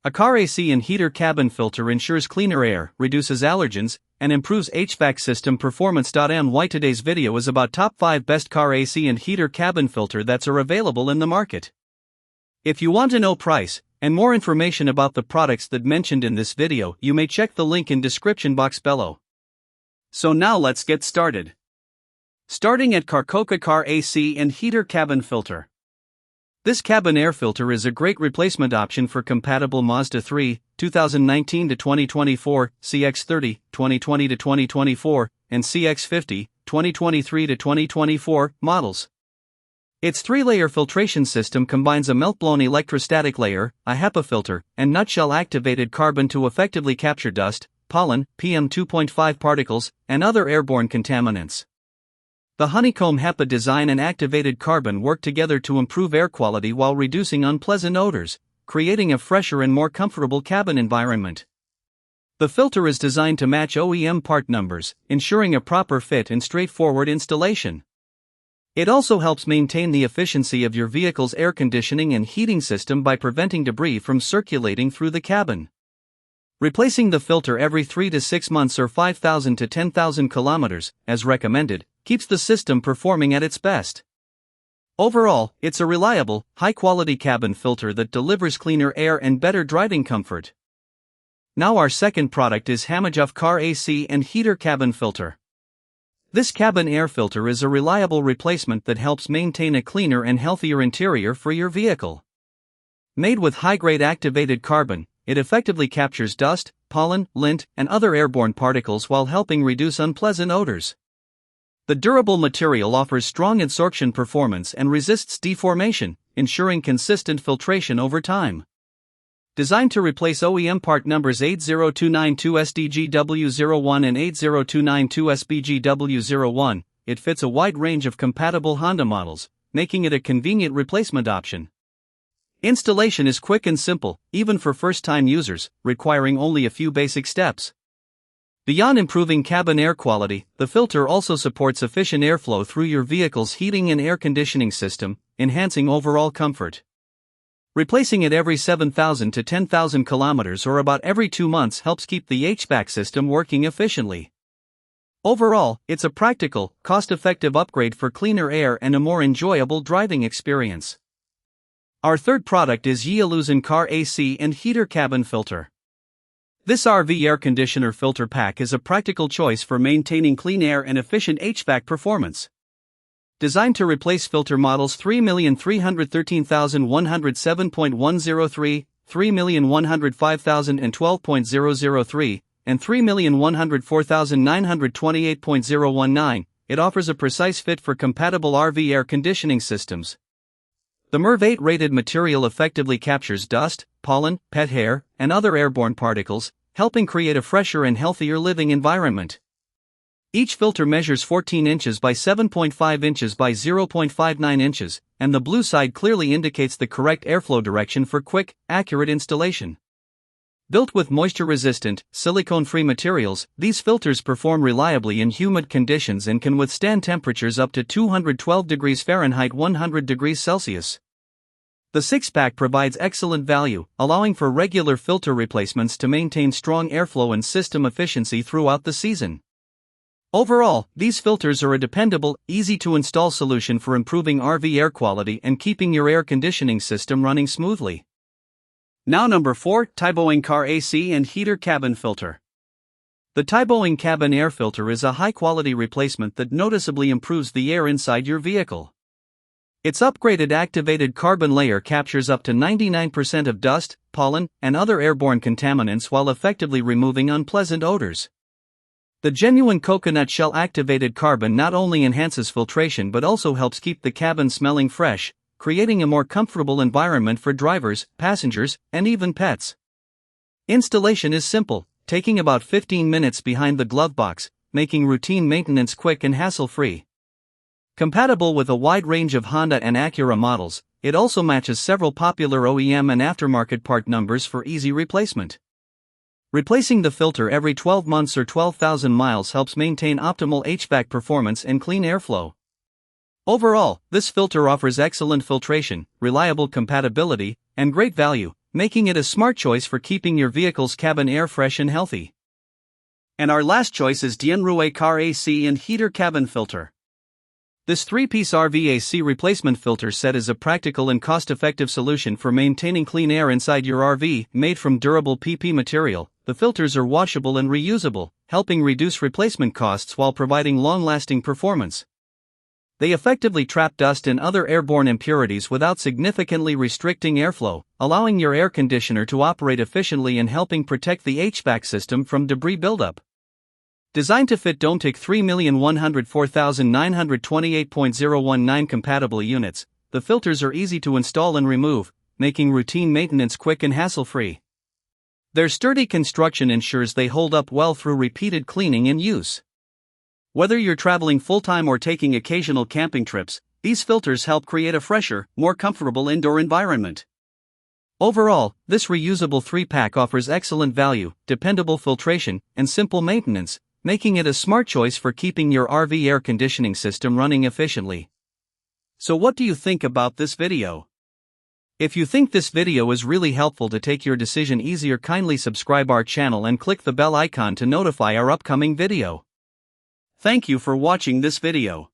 A car AC and heater cabin filter ensures cleaner air, reduces allergens, and improves HVAC system performance. Why today's video is about top 5 best car AC and heater cabin filter that are available in the market. If you want to know price and more information about the products that mentioned in this video, you may check the link in description box below. So now let's get started. Starting at Karcoca car AC and heater cabin filter. This cabin air filter is a great replacement option for compatible Mazda 3, 2019 to 2024, CX-30, 2020 to 2024, and CX-50, 2023 to 2024 models. Its 3-layer filtration system combines a melt-blown electrostatic layer, a HEPA filter, and nutshell-activated carbon to effectively capture dust, pollen, PM2.5 particles, and other airborne contaminants. The honeycomb HEPA design and activated carbon work together to improve air quality while reducing unpleasant odors, creating a fresher and more comfortable cabin environment. The filter is designed to match OEM part numbers, ensuring a proper fit and straightforward installation. It also helps maintain the efficiency of your vehicle's air conditioning and heating system by preventing debris from circulating through the cabin. Replacing the filter every 3 to 6 months or 5,000 to 10,000 kilometers, as recommended, keeps the system performing at its best. Overall, it's a reliable, high-quality cabin filter that delivers cleaner air and better driving comfort. Now our second product is Hamojuf car AC and heater cabin filter. This cabin air filter is a reliable replacement that helps maintain a cleaner and healthier interior for your vehicle. Made with high-grade activated carbon, it effectively captures dust, pollen, lint, and other airborne particles while helping reduce unpleasant odors. The durable material offers strong absorption performance and resists deformation, ensuring consistent filtration over time. Designed to replace OEM part numbers 80292SDGW01 and 80292SBGW01, it fits a wide range of compatible Honda models, making it a convenient replacement option. Installation is quick and simple, even for first-time users, requiring only a few basic steps. Beyond improving cabin air quality, the filter also supports efficient airflow through your vehicle's heating and air conditioning system, enhancing overall comfort. Replacing it every 7,000 to 10,000 kilometers or about every 2 months helps keep the HVAC system working efficiently. Overall, it's a practical, cost-effective upgrade for cleaner air and a more enjoyable driving experience. Our third product is Yeeluzan car AC and heater cabin filter. This RV air conditioner filter pack is a practical choice for maintaining clean air and efficient HVAC performance. Designed to replace filter models 3,313,107.103, 3,105,012.003, and 3,104,928.019, it offers a precise fit for compatible RV air conditioning systems. The MERV 8 rated material effectively captures dust, pollen, pet hair, and other airborne particles, helping create a fresher and healthier living environment. Each filter measures 14 inches by 7.5 inches by 0.59 inches, and the blue side clearly indicates the correct airflow direction for quick, accurate installation. Built with moisture-resistant, silicone-free materials, these filters perform reliably in humid conditions and can withstand temperatures up to 212 degrees Fahrenheit 100 degrees Celsius. The 6-pack provides excellent value, allowing for regular filter replacements to maintain strong airflow and system efficiency throughout the season. Overall, these filters are a dependable, easy-to-install solution for improving RV air quality and keeping your air conditioning system running smoothly. Now number 4, Tiboing car AC and heater cabin filter. The Tiboing cabin air filter is a high-quality replacement that noticeably improves the air inside your vehicle. Its upgraded activated carbon layer captures up to 99% of dust, pollen, and other airborne contaminants while effectively removing unpleasant odors. The genuine coconut shell activated carbon not only enhances filtration but also helps keep the cabin smelling fresh, creating a more comfortable environment for drivers, passengers, and even pets. Installation is simple, taking about 15 minutes behind the glove box, making routine maintenance quick and hassle-free. Compatible with a wide range of Honda and Acura models, it also matches several popular OEM and aftermarket part numbers for easy replacement. Replacing the filter every 12 months or 12,000 miles helps maintain optimal HVAC performance and clean airflow. Overall, this filter offers excellent filtration, reliable compatibility, and great value, making it a smart choice for keeping your vehicle's cabin air fresh and healthy. And our last choice is Dianrui Car AC and Heater Cabin Filter. This 3-piece RVAC replacement filter set is a practical and cost-effective solution for maintaining clean air inside your RV. Made from durable PP material, the filters are washable and reusable, helping reduce replacement costs while providing long-lasting performance. They effectively trap dust and other airborne impurities without significantly restricting airflow, allowing your air conditioner to operate efficiently and helping protect the HVAC system from debris buildup. Designed to fit Domtic 3,104,928.019 compatible units, the filters are easy to install and remove, making routine maintenance quick and hassle-free. Their sturdy construction ensures they hold up well through repeated cleaning and use. Whether you're traveling full-time or taking occasional camping trips, these filters help create a fresher, more comfortable indoor environment. Overall, this reusable 3-pack offers excellent value, dependable filtration, and simple maintenance, making it a smart choice for keeping your RV air conditioning system running efficiently. So what do you think about this video? If you think this video is really helpful to take your decision easier, kindly subscribe our channel and click the bell icon to notify our upcoming video. Thank you for watching this video.